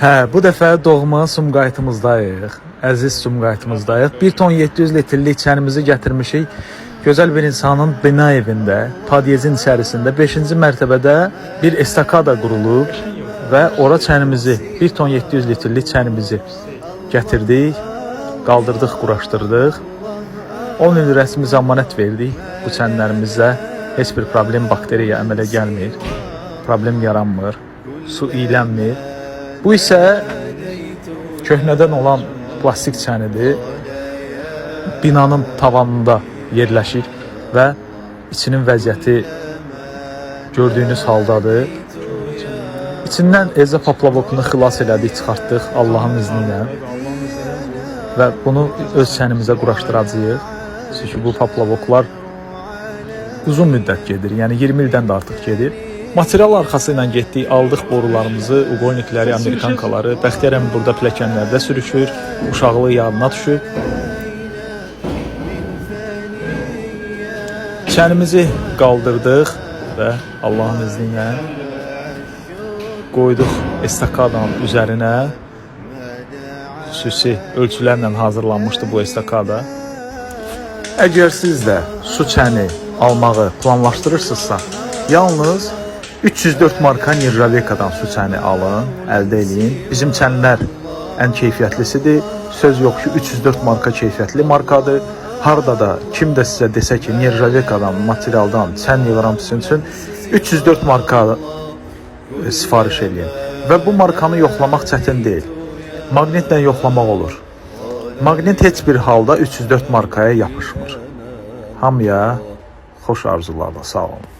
Hə, bu dəfə doğma Sumqayıtımızdayıq. Əziz Sumqayıtımızdayıq. 1 ton 700 litrlik çənimizi gətirmişik. Gözəl bir insanın bina evində, padyezin içərisində 5-ci mərtəbədə bir estakada qurulub və ora çənimizi, 1 ton 700 litrlik çənimizi gətirdik, qaldırdıq, quraşdırdıq. 10 il rəsmi zəmanət verdik bu çənlərimizə. Heç bir problem, bakteriya əmələ gəlmir, problem yaranmır, su iylənmir. Bu isə köhnədən olan plastik çənidir. Binanın tavanında yerləşir və içinin vəziyyəti gördüyünüz haldadır. İçindən Elza Poplavokunu xilas elədik, çıxartdıq Allahın izni ilə və bunu öz çənimizə quraşdıracağıq. Çünki bu Poplavoklar uzun müddət gedir, yəni 20 ildən də artıq gedir. Material arxası ilə getdik, aldıq borularımızı, uqonikləri, amerikankaları. Bəxtiyarəm burada pilləkənlərdə sürüşür, uşaqlıq yadına düşür. Çənimizi qaldırdıq və Allahın izni ilə qoyduq estakadanın üzərinə. Xüsusi ölçülərlə hazırlanmışdı bu estakada. Əgər siz də su çəni almağı planlaşdırırsınızsa, yalnız 304 marka Nirjavekadan su çəni alın, əldə eləyin. Bizim çənlər ən keyfiyyətlisidir. Söz yox ki, 304 marka keyfiyyətli markadır. Harada da kim də sizə desə ki, Nirjavekadan, materialdan çən yığıram sizin üçün 304 marka sifariş eləyin. Və bu markanı yoxlamaq çətin deyil. Maqnitlə yoxlamaq olur. Maqnit heç bir halda 304 markaya yapışmır. Hamıya xoş arzularla, sağ olun.